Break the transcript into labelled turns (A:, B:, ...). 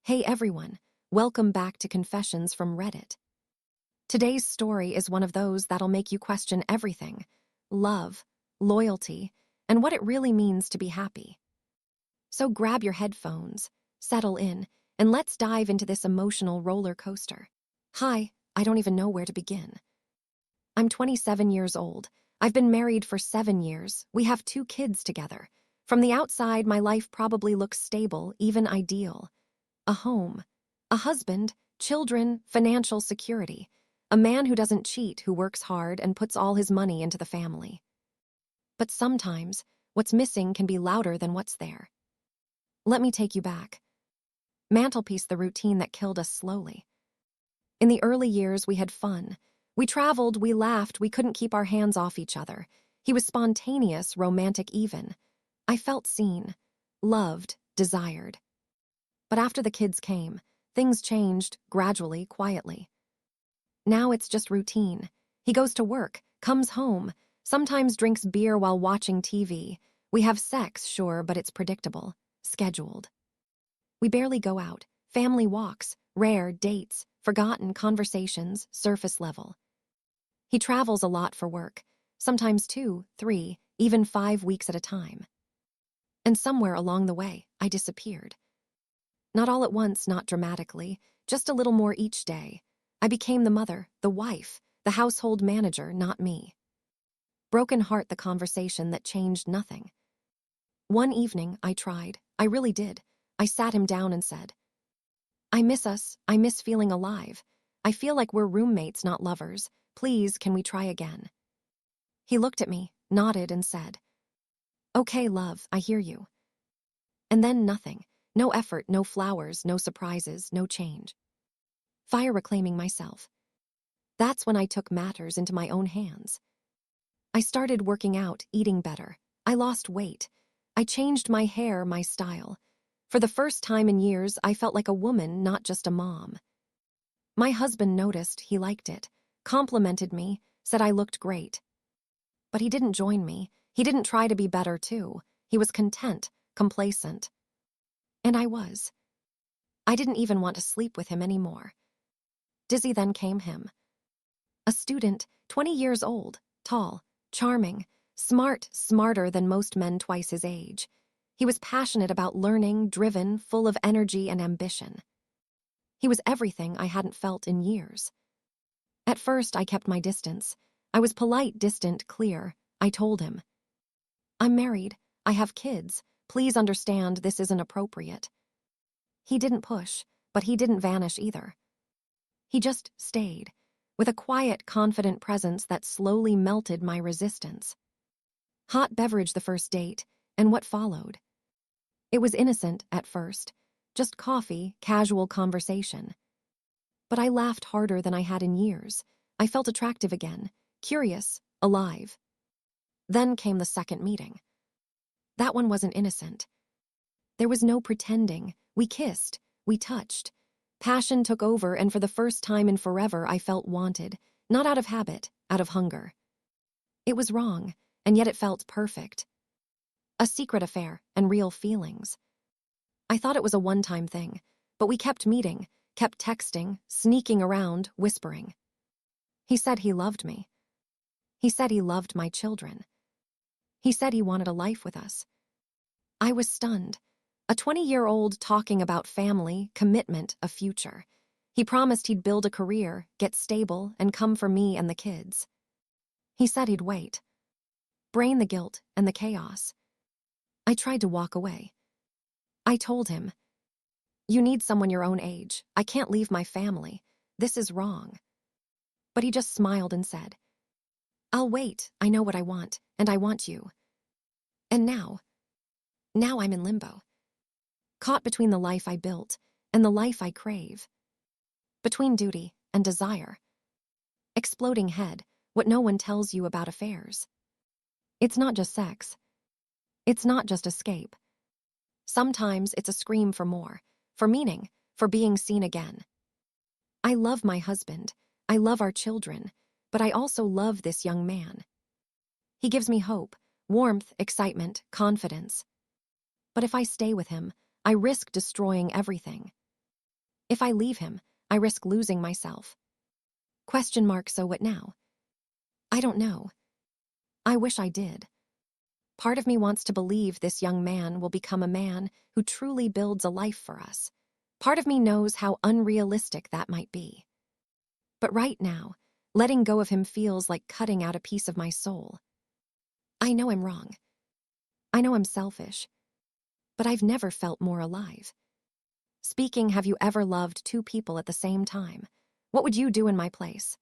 A: Hey everyone, welcome back to Confessions from Reddit. Today's story is one of those that'll make you question everything: love, loyalty, and what it really means to be happy. So grab your headphones, settle in, and let's dive into this emotional roller coaster. Hi, I don't even know where to begin. I'm 27 years old. I've been married for 7 years. We have 2 kids together. From the outside, my life probably looks stable, even ideal. A home, a husband, children, financial security, a man who doesn't cheat, who works hard and puts all his money into the family. But sometimes, what's missing can be louder than what's there. Let me take you back. Mantelpiece, the routine that killed us slowly. In the early years, we had fun. We traveled, we laughed, we couldn't keep our hands off each other. He was spontaneous, romantic even. I felt seen, loved, desired. But after the kids came, things changed, gradually, quietly. Now it's just routine. He goes to work, comes home, sometimes drinks beer while watching TV. We have sex, sure, but it's predictable, scheduled. We barely go out, family walks, rare dates, forgotten conversations, surface level. He travels a lot for work, sometimes 2, 3, even 5 weeks at a time. And somewhere along the way, I disappeared. Not all at once, not dramatically, just a little more each day. I became the mother, the wife, the household manager, not me. Broken heart, the conversation that changed nothing. One evening, I tried. I really did. I sat him down and said, "I miss us. I miss feeling alive. I feel like we're roommates, not lovers. Please, can we try again?" He looked at me, nodded, and said, "Okay, love, I hear you." And then nothing. No effort, no flowers, no surprises, no change. Fire reclaiming myself. That's when I took matters into my own hands. I started working out, eating better. I lost weight. I changed my hair, my style. For the first time in years, I felt like a woman, not just a mom. My husband noticed, he liked it, complimented me, said I looked great. But he didn't join me. He didn't try to be better too. He was content, complacent. And I was. I didn't even want to sleep with him anymore. Dizzy then came him. A student, 20 years old, tall, charming, smart, smarter than most men twice his age. He was passionate about learning, driven, full of energy and ambition. He was everything I hadn't felt in years. At first, I kept my distance. I was polite, distant, clear. I told him, "I'm married. I have kids. Please understand this isn't appropriate." He didn't push, but he didn't vanish either. He just stayed, with a quiet, confident presence that slowly melted my resistance. Hot beverage the first date, and what followed. It was innocent at first, just coffee, casual conversation. But I laughed harder than I had in years. I felt attractive again, curious, alive. Then came the second meeting. That one wasn't innocent. There was no pretending. We kissed, we touched. Passion took over, and for the first time in forever, I felt wanted, not out of habit, out of hunger. It was wrong, and yet it felt perfect. A secret affair and real feelings. I thought it was a one-time thing, but we kept meeting, kept texting, sneaking around, whispering. He said he loved me. He said he loved my children. He said he wanted a life with us. I was stunned. A 20-year-old talking about family, commitment, a future. He promised he'd build a career, get stable, and come for me and the kids. He said he'd wait. Brain the guilt and the chaos. I tried to walk away. I told him, "You need someone your own age. I can't leave my family. This is wrong." But he just smiled and said, "I'll wait. I know what I want, and I want you." And now I'm in limbo. Caught between the life I built and the life I crave. Between duty and desire. Exploding head, what no one tells you about affairs. It's not just sex. It's not just escape. Sometimes it's a scream for more, for meaning, for being seen again. I love my husband. I love our children, but I also love this young man. He gives me hope, warmth, excitement, confidence. But if I stay with him, I risk destroying everything. If I leave him, I risk losing myself. So what now? I don't know. I wish I did. Part of me wants to believe this young man will become a man who truly builds a life for us. Part of me knows how unrealistic that might be. But right now, letting go of him feels like cutting out a piece of my soul. I know I'm wrong. I know I'm selfish. But I've never felt more alive. Speaking, have you ever loved two people at the same time? What would you do in my place?